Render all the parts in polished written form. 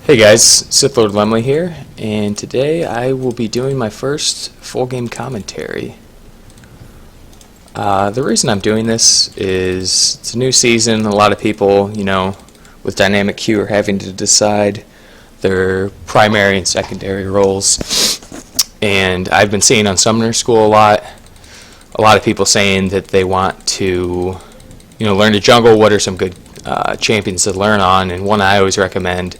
Hey guys, Sith Lord Lemle here, and today I will be doing my first full game commentary. The reason I'm doing this is it's a new season. A lot of people, with dynamic queue are having to decide their primary and secondary roles. And I've been seeing on Summoner School a lot of people saying that they want to, learn to jungle. What are some good champions to learn on? And one I always recommend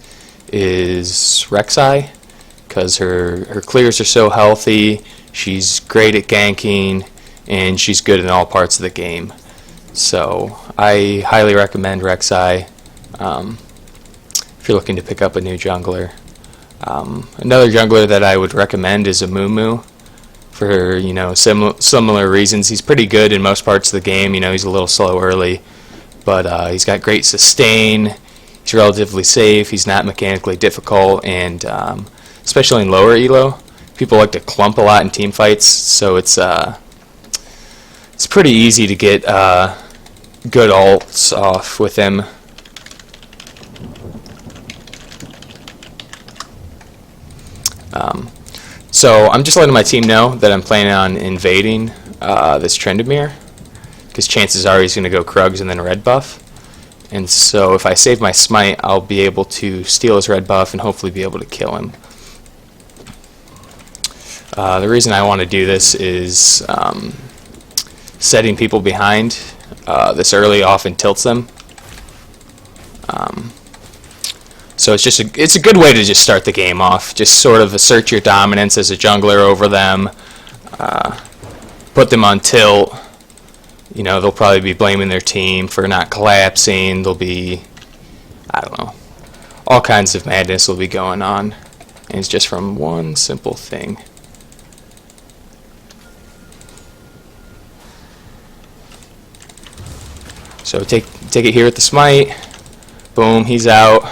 is Rek'sai, because her clears are so healthy, she's great at ganking, and she's good in all parts of the game. So I highly recommend Rek'sai if you're looking to pick up a new jungler. Another jungler that I would recommend is a Moo for similar reasons. He's pretty good in most parts of the game. He's a little slow early, but he's got great sustain. He's relatively safe, he's not mechanically difficult, and especially in lower elo, people like to clump a lot in team fights, so it's pretty easy to get good ults off with him. So I'm just letting my team know that I'm planning on invading this Trendemir, because chances are he's going to go Krugs and then red buff. And so if I save my smite, I'll be able to steal his red buff and hopefully be able to kill him. The reason I want to do this is setting people behind this early often tilts them. So it's a good way to just start the game off. Just sort of assert your dominance as a jungler over them. Put them on tilt. They'll probably be blaming their team for not collapsing. There'll be, I don't know, all kinds of madness will be going on. And it's just from one simple thing. So take it here with the smite. Boom, he's out.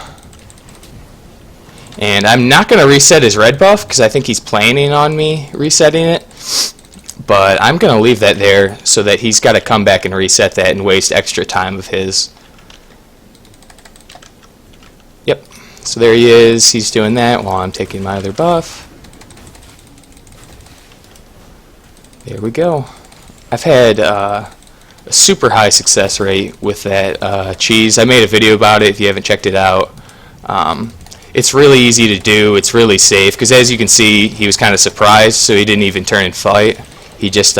And I'm not going to reset his red buff because I think he's planning on me resetting it. But I'm going to leave that there so that he's got to come back and reset that and waste extra time of his. Yep. So there he is. He's doing that while I'm taking my other buff. There we go. I've had a super high success rate with that cheese. I made a video about it if you haven't checked it out. It's really easy to do. It's really safe because as you can see, he was kind of surprised, so he didn't even turn and fight. He just,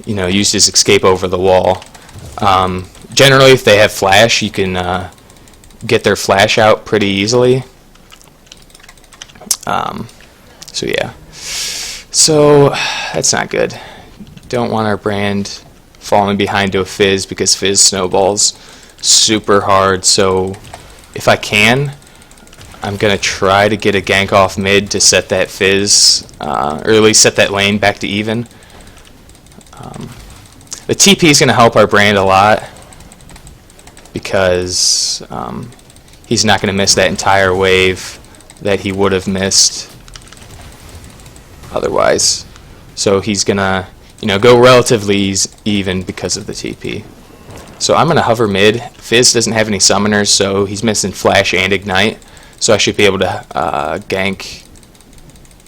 used his escape over the wall. Generally, if they have flash, you can get their flash out pretty easily. So yeah. So that's not good. Don't want our brand falling behind to a Fizz because Fizz snowballs super hard. So if I can, I'm going to try to get a gank off mid to set that Fizz, or at least set that lane back to even. The TP is going to help our brand a lot because he's not going to miss that entire wave that he would have missed otherwise. So he's going to, go relatively even because of the TP. So I'm going to hover mid. Fizz doesn't have any summoners, so he's missing flash and ignite. So I should be able to gank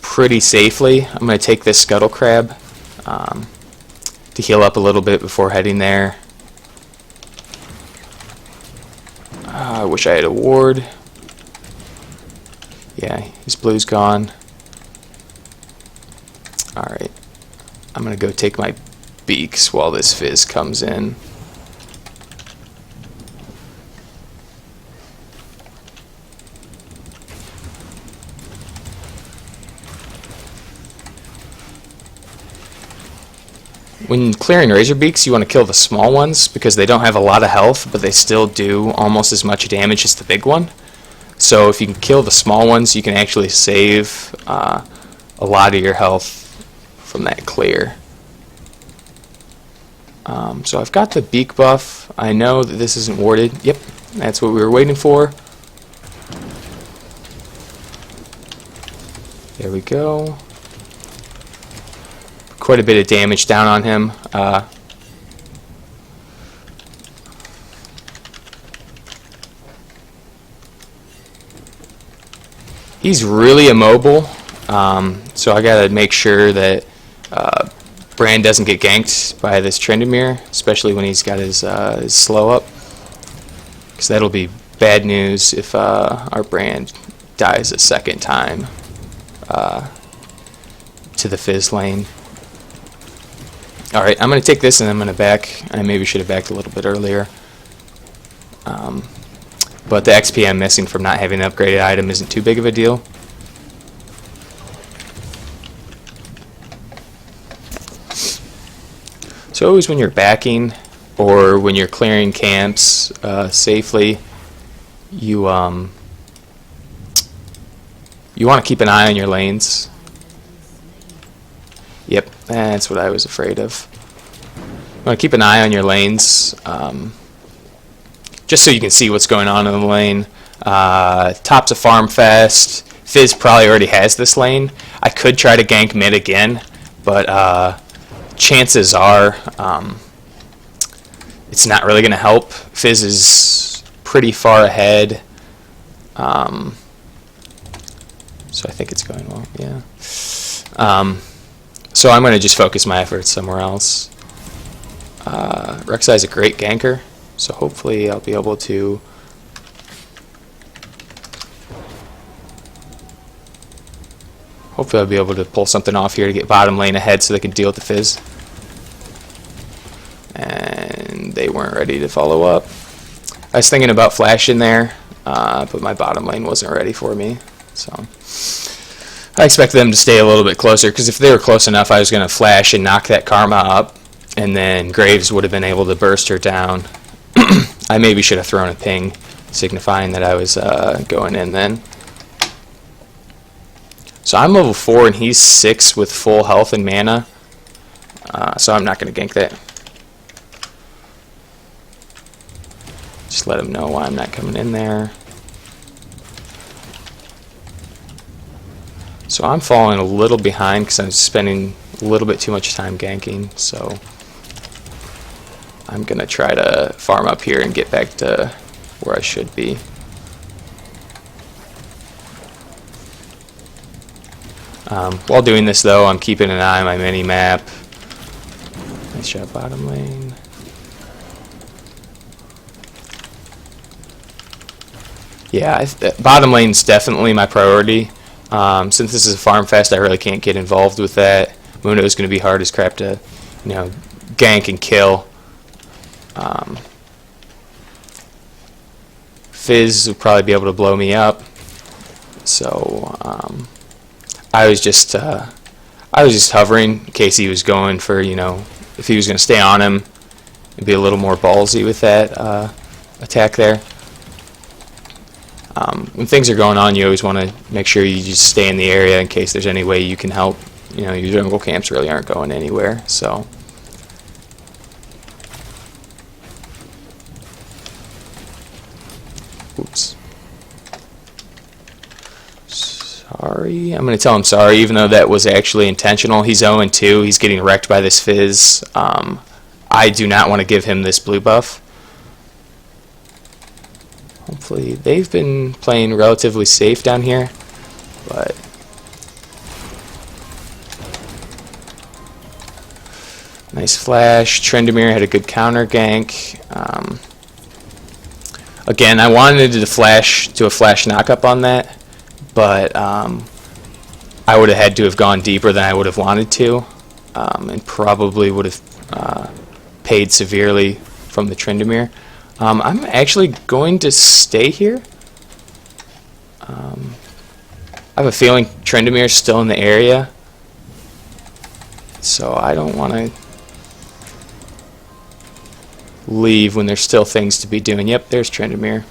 pretty safely. I'm going to take this Scuttle Crab to heal up a little bit before heading there. I wish I had a ward. Yeah, his blue's gone. Alright. I'm going to go take my beaks while this Fizz comes in. When clearing Razor Beaks, you want to kill the small ones because they don't have a lot of health, but they still do almost as much damage as the big one. So if you can kill the small ones, you can actually save a lot of your health from that clear. So I've got the beak buff. I know that this isn't warded. Yep, that's what we were waiting for. There we go. Quite a bit of damage down on him. He's really immobile, so I gotta make sure that Bran doesn't get ganked by this Tryndamere, especially when he's got his slow up, because that'll be bad news if our Bran dies a second time to the Fizz lane. Alright, I'm going to take this and I'm going to back. I maybe should have backed a little bit earlier. But the XP I'm missing from not having an upgraded item isn't too big of a deal. So always when you're backing or when you're clearing camps safely, you want to keep an eye on your lanes. Yep, that's what I was afraid of. You want to keep an eye on your lanes, just so you can see what's going on in the lane. Top's a farm fest. Fizz probably already has this lane. I could try to gank mid again, but chances are it's not really going to help. Fizz is pretty far ahead, so I think it's going well. Yeah. So I'm going to just focus my efforts somewhere else. Rek'sai is a great ganker, so hopefully I'll be able to pull something off here to get bottom lane ahead so they can deal with the Fizz. And they weren't ready to follow up. I was thinking about flashing there, but my bottom lane wasn't ready for me. So I expect them to stay a little bit closer, because if they were close enough, I was going to flash and knock that Karma up, and then Graves would have been able to burst her down. I maybe should have thrown a ping, signifying that I was going in then. So I'm level 4 and he's 6 with full health and mana, so I'm not going to gank that. Just let him know why I'm not coming in there. So I'm falling a little behind because I'm spending a little bit too much time ganking, so I'm going to try to farm up here and get back to where I should be. While doing this though, I'm keeping an eye on my mini-map. Nice job bottom lane. Yeah, bottom lane's definitely my priority. Since this is a farm fest, I really can't get involved with that. Mundo is going to be hard as crap to, gank and kill. Fizz will probably be able to blow me up. So I was just hovering in case he was going for, if he was going to stay on him, and be a little more ballsy with that attack there. When things are going on, you always want to make sure you just stay in the area in case there's any way you can help. Your jungle camps really aren't going anywhere, so. Oops. Sorry. I'm going to tell him sorry, even though that was actually intentional. He's 0-2. He's getting wrecked by this Fizz. I do not want to give him this blue buff. Hopefully, they've been playing relatively safe down here, but nice flash. Tryndamere had a good counter gank. Again, I wanted to flash to a flash knockup on that, but I would have had to have gone deeper than I would have wanted to, and probably would have paid severely from the Tryndamere. I'm actually going to stay here. I have a feeling Tryndamere's still in the area, so I don't want to leave when there's still things to be doing. Yep, there's Tryndamere.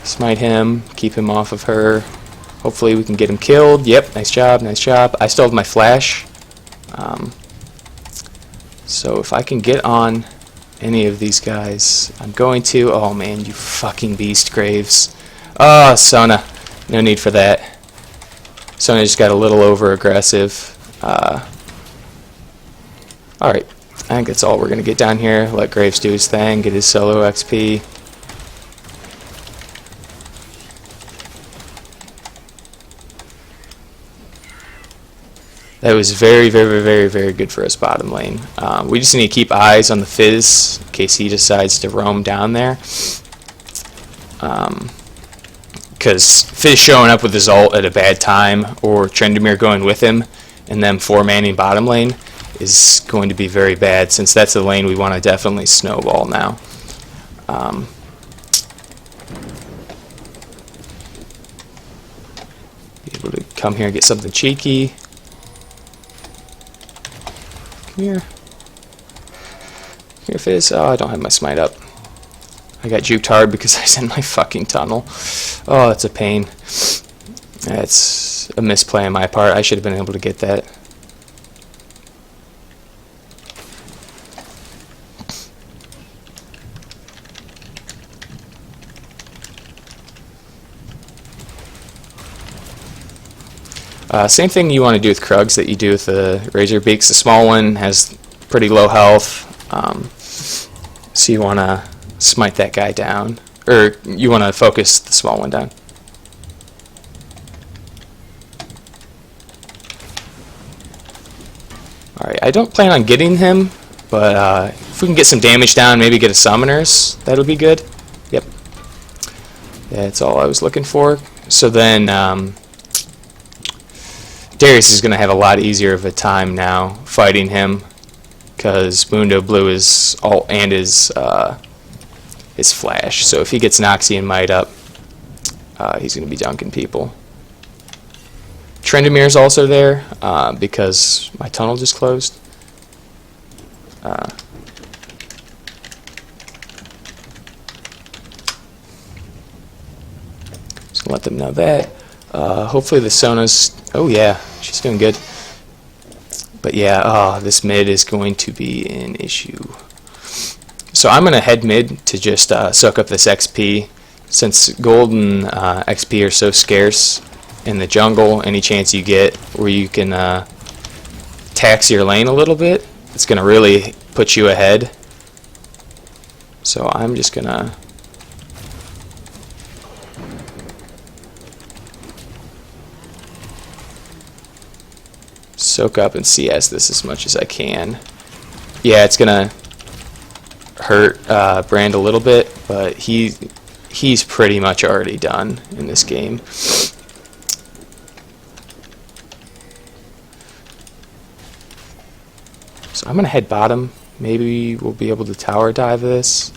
Smite him, keep him off of her. Hopefully we can get him killed. Yep, nice job, nice job. I still have my flash. So if I can get on any of these guys, I'm going to. Oh man, you fucking beast, Graves. Oh, Sona. No need for that. Sona just got a little over aggressive. Alright, I think that's all we're going to get down here. Let Graves do his thing, get his solo XP. That was very, very, very, very good for us bottom lane. We just need to keep eyes on the Fizz in case he decides to roam down there. Because Fizz showing up with his ult at a bad time, or Trendemir going with him, and them 4-manning bottom lane is going to be very bad, since that's the lane we want to definitely snowball now. Be able to come here and get something cheeky. Come here. Here, Fizz. Oh, I don't have my smite up. I got juked hard because I was in my fucking tunnel. Oh, it's a pain. That's a misplay on my part. I should have been able to get that. Same thing you want to do with Krugs that you do with the Razor Beaks. The small one has pretty low health, so you want to smite that guy down, or you want to focus the small one down. Alright, I don't plan on getting him, but if we can get some damage down, maybe get a Summoners, that'll be good. Yep. That's all I was looking for. So then, Darius is going to have a lot easier of a time now fighting him, because Mundo Blue is ult and his flash. So if he gets Noxie and Might up, he's going to be dunking people. Trendemir's also there because my tunnel just closed. Just gonna let them know that. Hopefully the Sona's. Oh yeah, she's doing good. But yeah, this mid is going to be an issue. So I'm going to head mid to just soak up this XP. Since gold and XP are so scarce in the jungle, any chance you get where you can tax your lane a little bit, it's going to really put you ahead. So I'm just going to soak up and CS this as much as I can. Yeah, it's gonna hurt Brand a little bit, but he's pretty much already done in this game. So I'm gonna head bottom. Maybe we'll be able to tower dive this.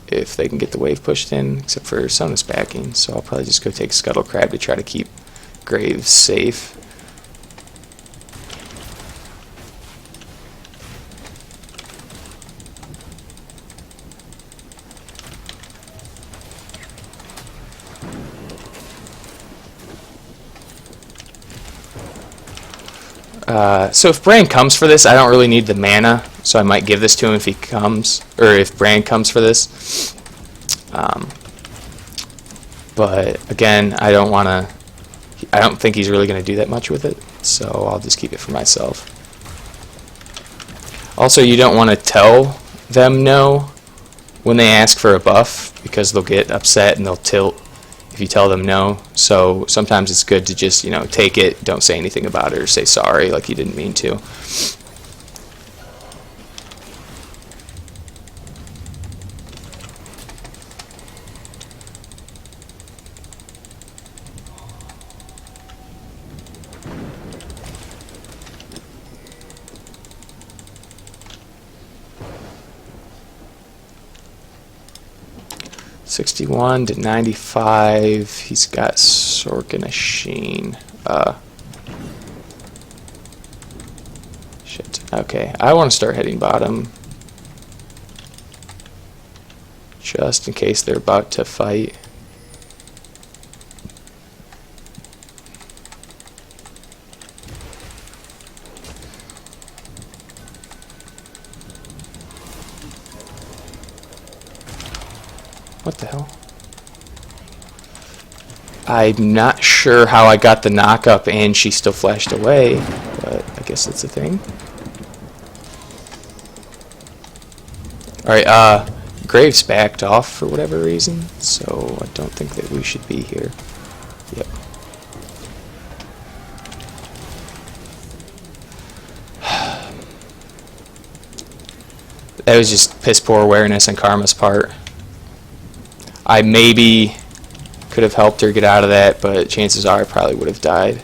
If they can get the wave pushed in, except for Sona's backing, so I'll probably just go take Scuttle Crab to try to keep Graves safe. So if Bran comes for this, I don't really need the mana, so I might give this to him if he comes, or if Bran comes for this. But again, I don't think he's really going to do that much with it, so I'll just keep it for myself. Also, you don't want to tell them no when they ask for a buff, because they'll get upset and they'll tilt if you tell them no. So sometimes it's good to just, you know, take it, don't say anything about it, or say sorry like you didn't mean to. $61 to $95. He's got Sork and a Sheen. Shit. Okay, I want to start heading bottom, just in case they're about to fight. What the hell? I'm not sure how I got the knock up and she still flashed away, but I guess that's a thing. Alright, Graves backed off for whatever reason, so I don't think that we should be here. Yep. That was just piss poor awareness on Karma's part. I maybe could have helped her get out of that, but chances are I probably would have died.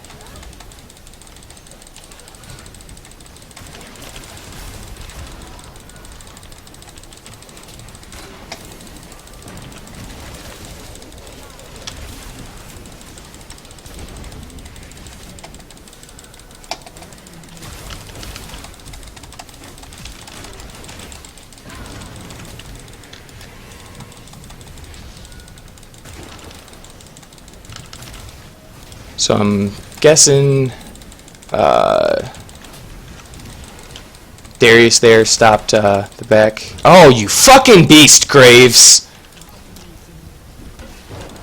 So I'm guessing Darius there stopped the back. Oh, you fucking beast, Graves!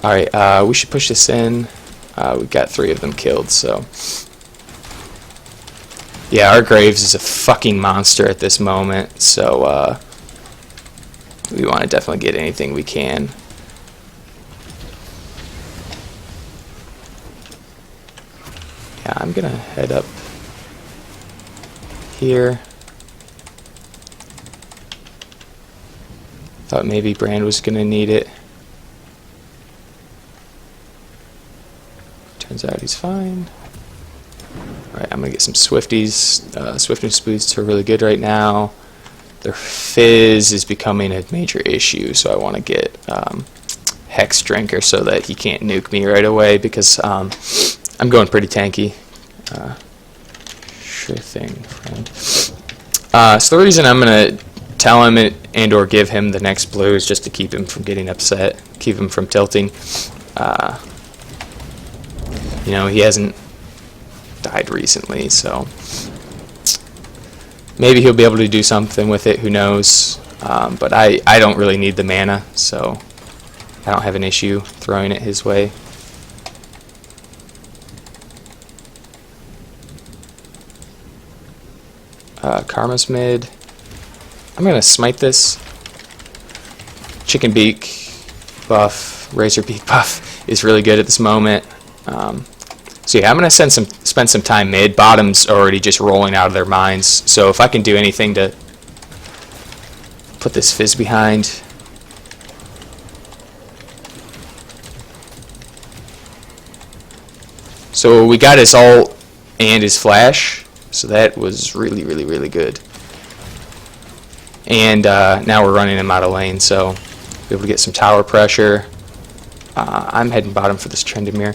Alright, we should push this in. We got 3 of them killed, so... Yeah, our Graves is a fucking monster at this moment, so we want to definitely get anything we can. Yeah, I'm gonna head up here. Thought maybe Brand was gonna need it. Turns out he's fine. Alright, I'm gonna get some Swifties. Swiftness boosts are really good right now. Their Fizz is becoming a major issue, so I want to get Hex Drinker so that he can't nuke me right away, because I'm going pretty tanky. Sure thing, friend. So the reason I'm going to tell him and or give him the next blue is just to keep him from getting upset, keep him from tilting. You know, he hasn't died recently, so maybe he'll be able to do something with it, who knows. But I don't really need the mana, so I don't have an issue throwing it his way. Karma's mid. I'm gonna smite this. Chicken beak buff, razor beak buff is really good at this moment. So yeah, I'm gonna spend some time mid. Bottom's already just rolling out of their minds. So if I can do anything to put this Fizz behind. So we got his ult and his flash. So that was really, really, really good. And now we're running him out of lane, so be able to get some tower pressure. I'm heading bottom for this Trendemir.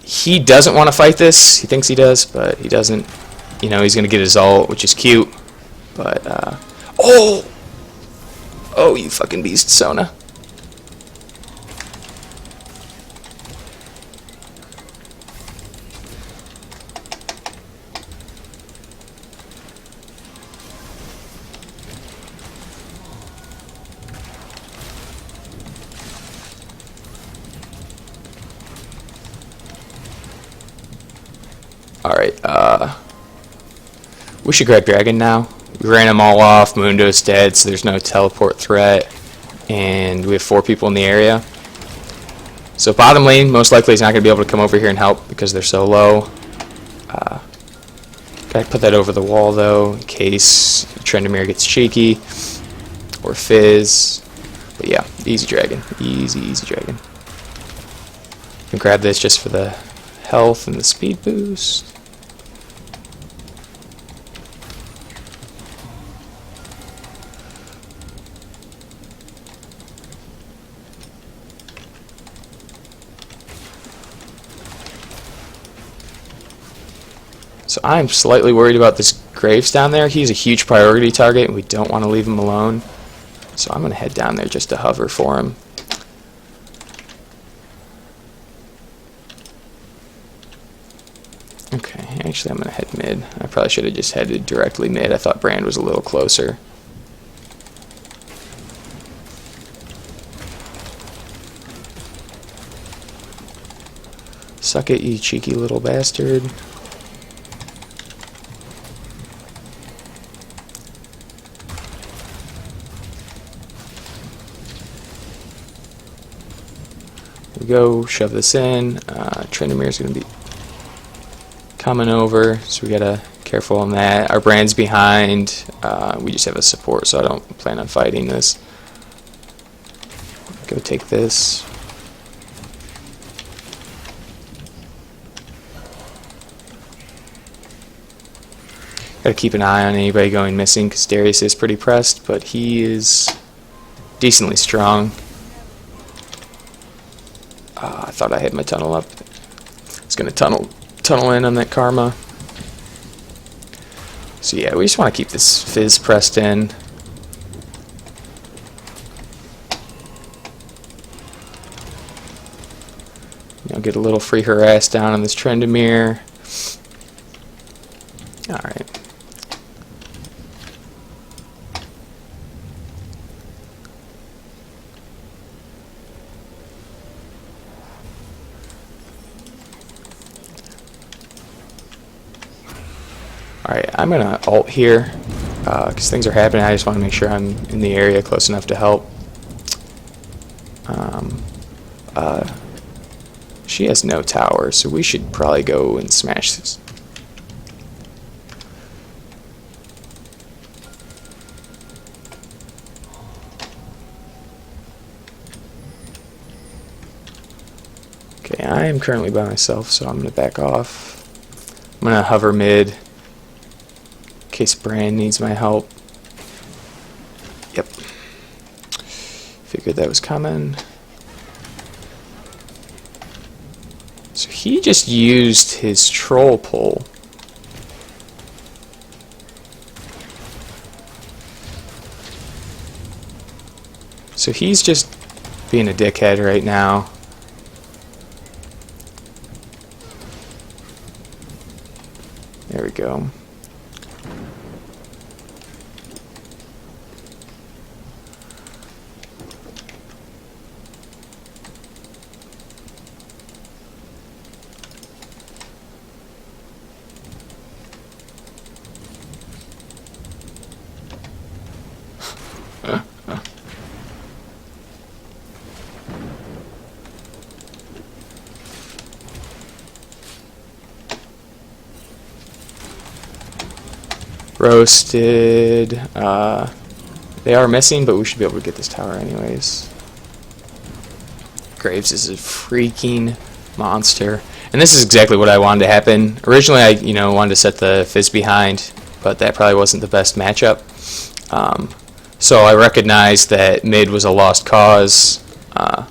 He doesn't want to fight this. He thinks he does, but he doesn't. You know, he's going to get his ult, which is cute. But, oh! Oh, you fucking beast, Sona. Alright, we should grab Dragon now. We ran them all off, Mundo's dead, so there's no teleport threat, and we have 4 people in the area. So bottom lane, most likely, is not going to be able to come over here and help because they're so low. Gotta put that over the wall, though, in case Trendemir gets cheeky, or Fizz. But yeah, easy Dragon. Easy, easy Dragon. Can grab this just for the health and the speed boost. So I'm slightly worried about this Graves down there. He's a huge priority target, and we don't want to leave him alone. So I'm going to head down there just to hover for him. Okay, actually I'm going to head mid. I probably should have just headed directly mid. I thought Brand was a little closer. Suck it, you cheeky little bastard. We go, shove this in. Trendemir's going to be coming over, so we gotta careful on that. Our brand's behind. We just have a support, so I don't plan on fighting this. Go take this. Gotta keep an eye on anybody going missing, because Darius is pretty pressed, but he is decently strong. I thought I had my tunnel up. It's gonna tunnel in on that karma. So yeah, we just want to keep this fizz pressed in. You know, get a little free harass down on this Trendemir. Alright. Alright, I'm going to ult here, because things are happening. I just want to make sure I'm in the area close enough to help. She has no tower, so we should probably go and smash this. Okay, I am currently by myself, so I'm going to back off. I'm going to hover mid in case Brand needs my help. Yep. Figured that was coming. So he just used his troll pull. So he's just being a dickhead right now. There we go. Roasted. They are missing, but we should be able to get this tower anyways. Graves is a freaking monster. And this is exactly what I wanted to happen. Originally, I wanted to set the Fizz behind, but that probably wasn't the best matchup. So I recognized that mid was a lost cause. Go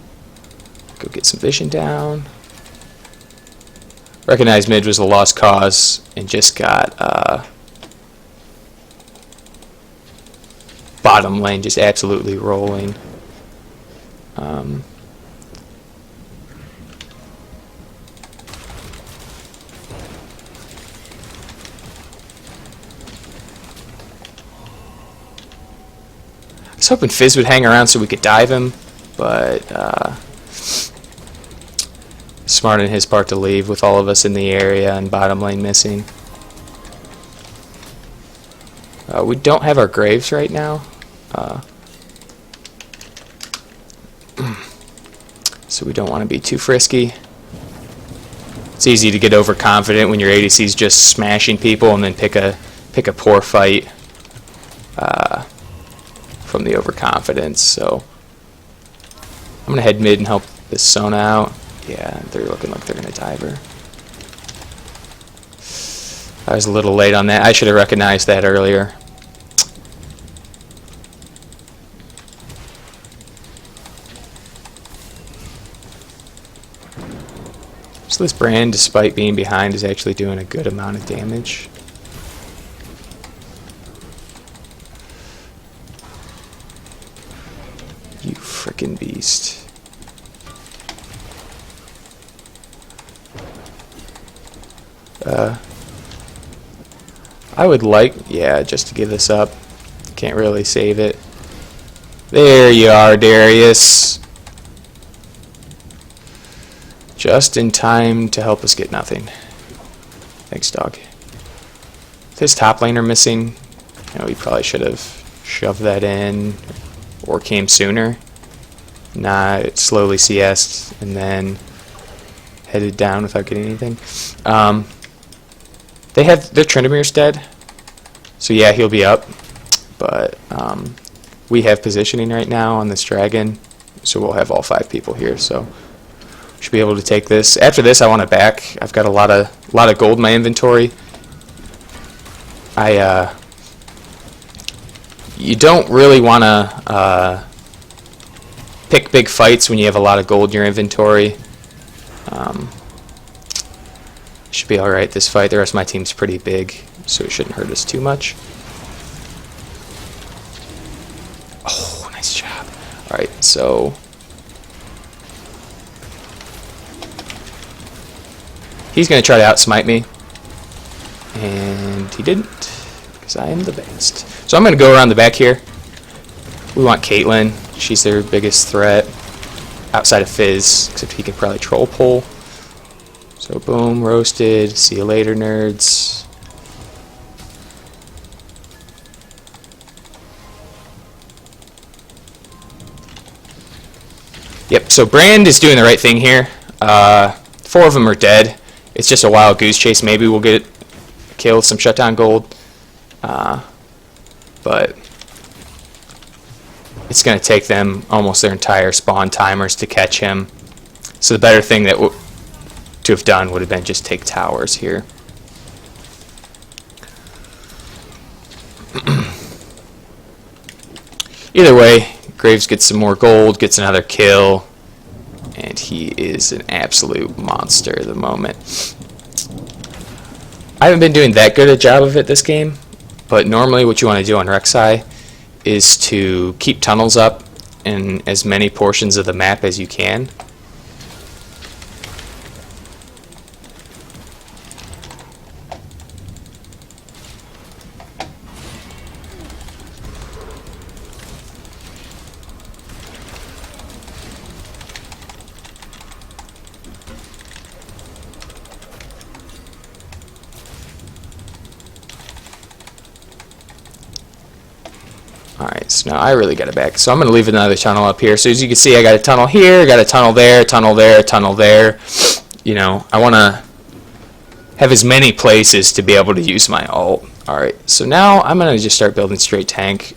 get some vision down. Recognized mid was a lost cause and just got bottom lane just absolutely rolling. I was hoping Fizz would hang around so we could dive him, but smart on his part to leave with all of us in the area and bottom lane missing. We don't have our Graves right now. So we don't want to be too frisky. It's easy to get overconfident when your ADC's just smashing people and then pick a poor fight from the overconfidence. So I'm gonna head mid and help this Sona out. Yeah, they're looking like they're gonna dive her. I was a little late on that. I should have recognized that earlier. So this Brand, despite being behind, is actually doing a good amount of damage. You frickin' beast. I would like, yeah, just to give this up. Can't really save it. There you are, Darius. Just in time to help us get nothing. Thanks, dog. With his top laner missing, he probably should have shoved that in or came sooner. Not slowly CS'd and then headed down without getting anything. Their Tryndamere dead, so yeah, he'll be up. But we have positioning right now on this dragon, so we'll have all 5 people here. So should be able to take this. After this, I want it back. I've got a lot of gold in my inventory. You don't really want to pick big fights when you have a lot of gold in your inventory. Should be alright this fight. The rest of my team's pretty big, so it shouldn't hurt us too much. Oh, nice job. Alright, so he's going to try to outsmite me, and he didn't, because I am the best. So I'm going to go around the back here. We want Caitlyn. She's their biggest threat outside of Fizz, except he can probably troll pull. So boom, roasted. See you later, nerds. Yep, so Brand is doing the right thing here. 4 of them are dead. It's just a wild goose chase. Maybe we'll get a kill with some shutdown gold. But it's going to take them almost their entire spawn timers to catch him. So the better thing to have done would have been just take towers here. Either way, Graves gets some more gold, gets another kill, and he is an absolute monster at the moment. I haven't been doing that good a job of it this game, but normally what you want to do on Rek'sai is to keep tunnels up in as many portions of the map as you can. Alright, so now I really got it back. So I'm going to leave another tunnel up here. So as you can see, I got a tunnel here, I got a tunnel there, tunnel there, tunnel there. I want to have as many places to be able to use my ult. Alright, so now I'm going to just start building straight tank.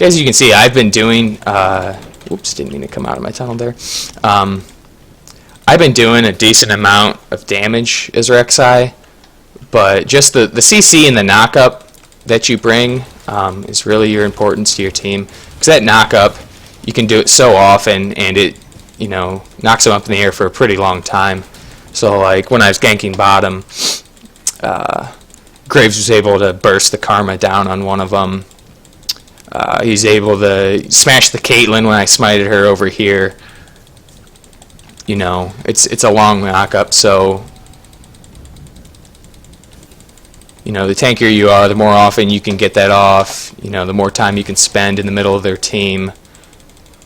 As you can see, I've been doing... whoops, didn't mean to come out of my tunnel there. I've been doing a decent amount of damage as Rek'sai, but just the CC and the knock-up that you bring is really your importance to your team, because that knock-up, you can do it so often, and it knocks them up in the air for a pretty long time. So like when I was ganking bottom, Graves was able to burst the Karma down on one of them. He's able to smash the Caitlyn when I smited her over here. It's a long knock-up, so the tankier you are, the more often you can get that off, the more time you can spend in the middle of their team,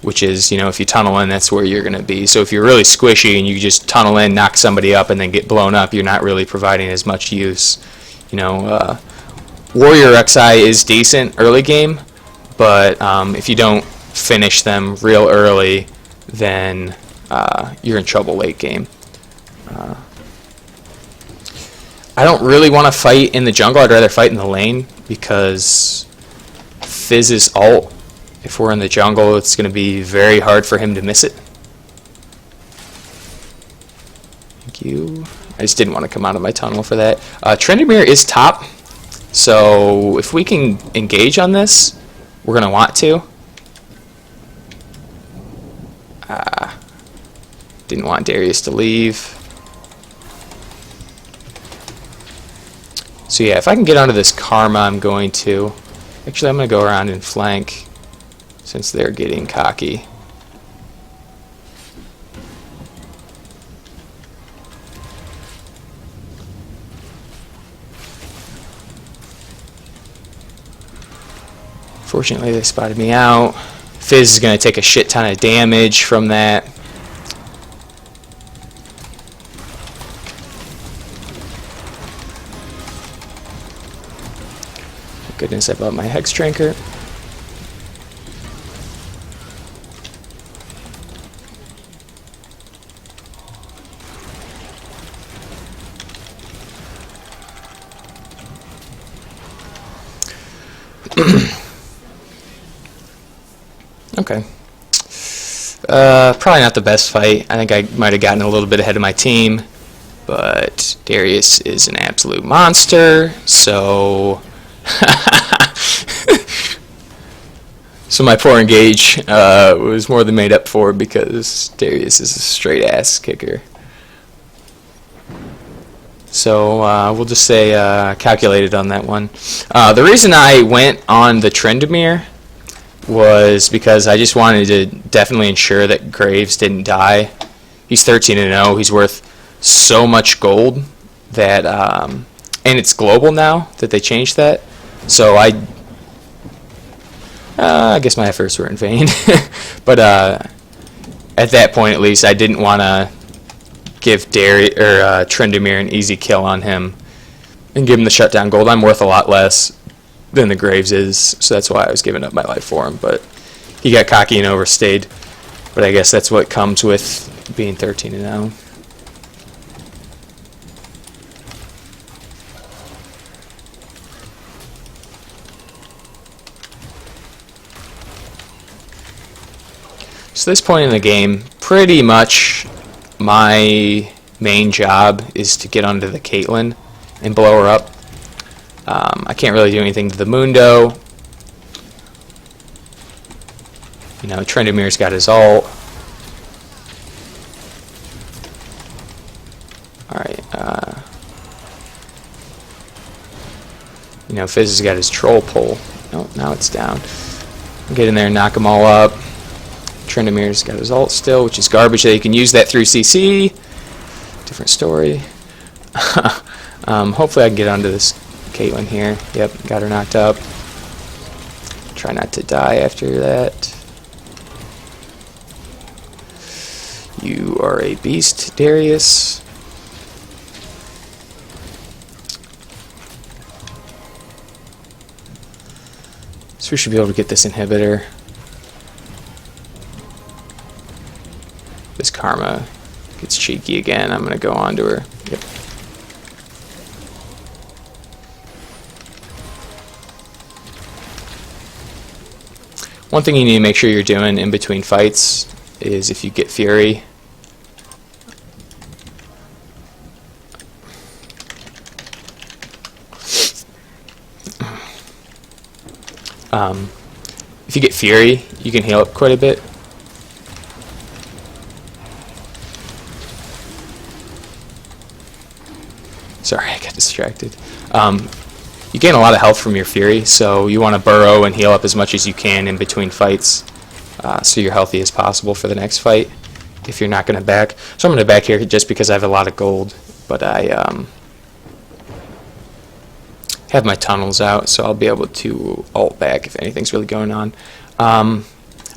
which is, if you tunnel in, that's where you're going to be. So if you're really squishy and you just tunnel in, knock somebody up, and then get blown up, you're not really providing as much use. Warrior Rek'sai is decent early game, but if you don't finish them real early, then you're in trouble late game. I don't really want to fight in the jungle. I'd rather fight in the lane, because Fizz's ult, if we're in the jungle, it's going to be very hard for him to miss it. Thank you. I just didn't want to come out of my tunnel for that. Tryndamere is top, so if we can engage on this, we're going to want to. Didn't want Darius to leave. So yeah, if I can get onto this Karma, I'm going to. Actually, I'm going to go around and flank, since they're getting cocky. Fortunately, they spotted me out. Fizz is going to take a shit ton of damage from that. goodness, I bought my Hex Trinket. Okay. Probably not the best fight. I think I might have gotten a little bit ahead of my team, but Darius is an absolute monster, so so my poor engage was more than made up for because Darius is a straight ass kicker. So we'll just say calculated on that one. The reason I went on the Trendemir was because I just wanted to definitely ensure that Graves didn't die. He's 13-0. He's worth so much gold that, and it's global now that they changed that. So I guess my efforts were in vain. But at that point, at least, I didn't want to give Trendemir an easy kill on him and give him the shutdown gold. I'm worth a lot less than the Graves is, so that's why I was giving up my life for him. But he got cocky and overstayed. But I guess that's what comes with being 13-0. So this point in the game, pretty much my main job is to get onto the Caitlyn and blow her up. I can't really do anything to the Mundo. You know, Trendemir's got his ult. Alright, you know, Fizz has got his troll pull. Oh, now it's down. Get in there and knock them all up. Trendemir's got his ult still, which is garbage. They can use that through CC. Different story. Hopefully I can get onto this Caitlyn here. Yep, got her knocked up. Try not to die after that. You are a beast, Darius. So we should be able to get this inhibitor. This Karma gets cheeky again. I'm going to go on to her. Yep. One thing you need to make sure you're doing in between fights is if you get Fury, you can heal up quite a bit. Sorry, I got distracted. You gain a lot of health from your Fury, so you want to burrow and heal up as much as you can in between fights, so you're healthy as possible for the next fight if you're not going to back. So I'm going to back here just because I have a lot of gold, but I have my tunnels out, so I'll be able to ult back if anything's really going on. I'm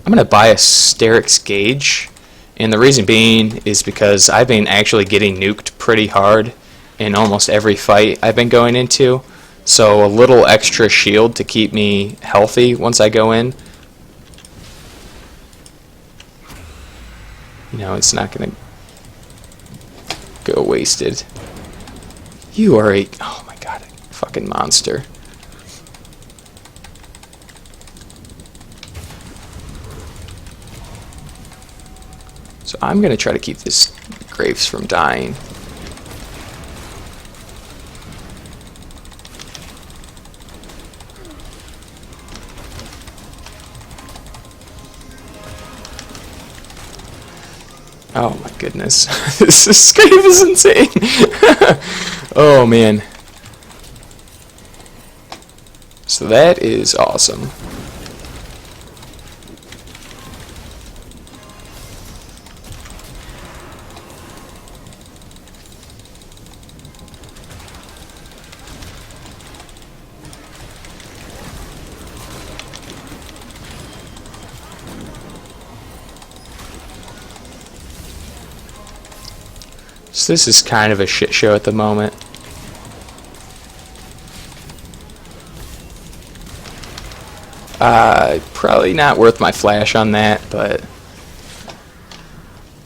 going to buy a Sterix Gauge, and the reason being is because I've been actually getting nuked pretty hard in almost every fight I've been going into. So a little extra shield to keep me healthy once I go in. You know, it's not going to go wasted. You are a... oh my god, a fucking monster. So I'm going to try to keep this Graves from dying. Oh my goodness. This game is insane. Oh man. So that is awesome. So this is kind of a shit show at the moment. Probably not worth my flash on that, but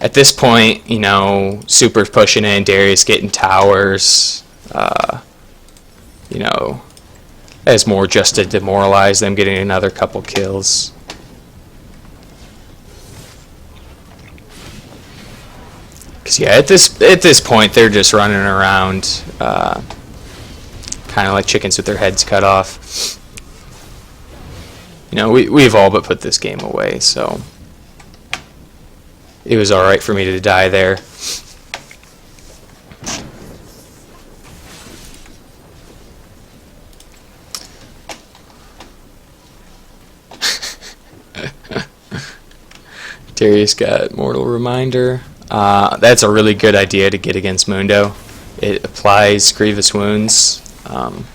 at this point, you know, Super's pushing in, Darius getting towers, you know, as more just to demoralize them, getting another couple kills. Because yeah, at this point, they're just running around, kind of like chickens with their heads cut off. You know, we've all but put this game away, so it was alright for me to die there. Darius got Mortal Reminder. That's a really good idea to get against Mundo. It applies Grievous Wounds, and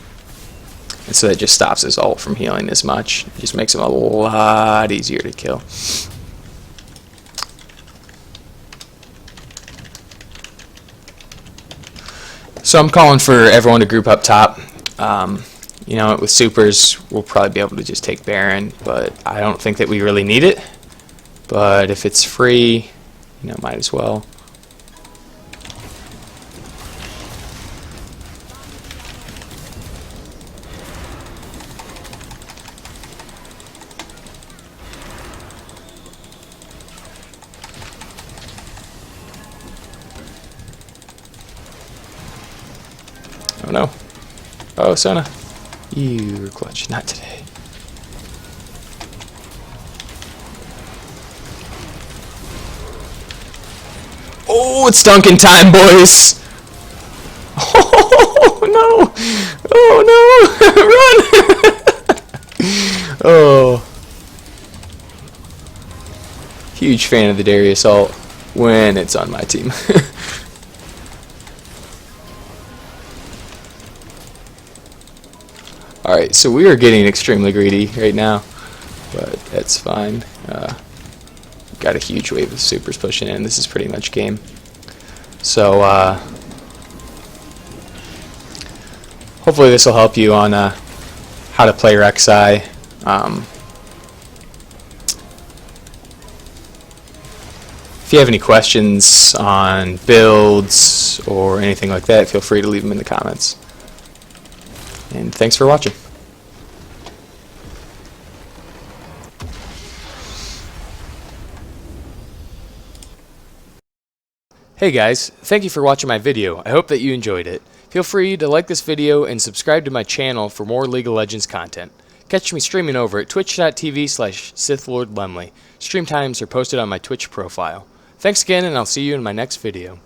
so that just stops his ult from healing as much. It just makes him a lot easier to kill. So I'm calling for everyone to group up top. You know, with supers, we'll probably be able to just take Baron, but I don't think that we really need it. But if it's free, you know, might as well. Oh no. Oh, Sona. You were clutch. Not today. Oh, it's dunking time, boys. Oh, no. Oh, no. Run. Oh. Huge fan of the Darius ult when it's on my team. Alright, so we are getting extremely greedy right now, but that's fine. Got a huge wave of supers pushing in. This is pretty much game. So, hopefully this will help you on how to play Rek'sai. If you have any questions on builds or anything like that, feel free to leave them in the comments. And thanks for watching. Hey guys, thank you for watching my video. I hope that you enjoyed it. Feel free to like this video and subscribe to my channel for more League of Legends content. Catch me streaming over at twitch.tv/Sith Lord Lemle. Stream times are posted on my Twitch profile. Thanks again, and I'll see you in my next video.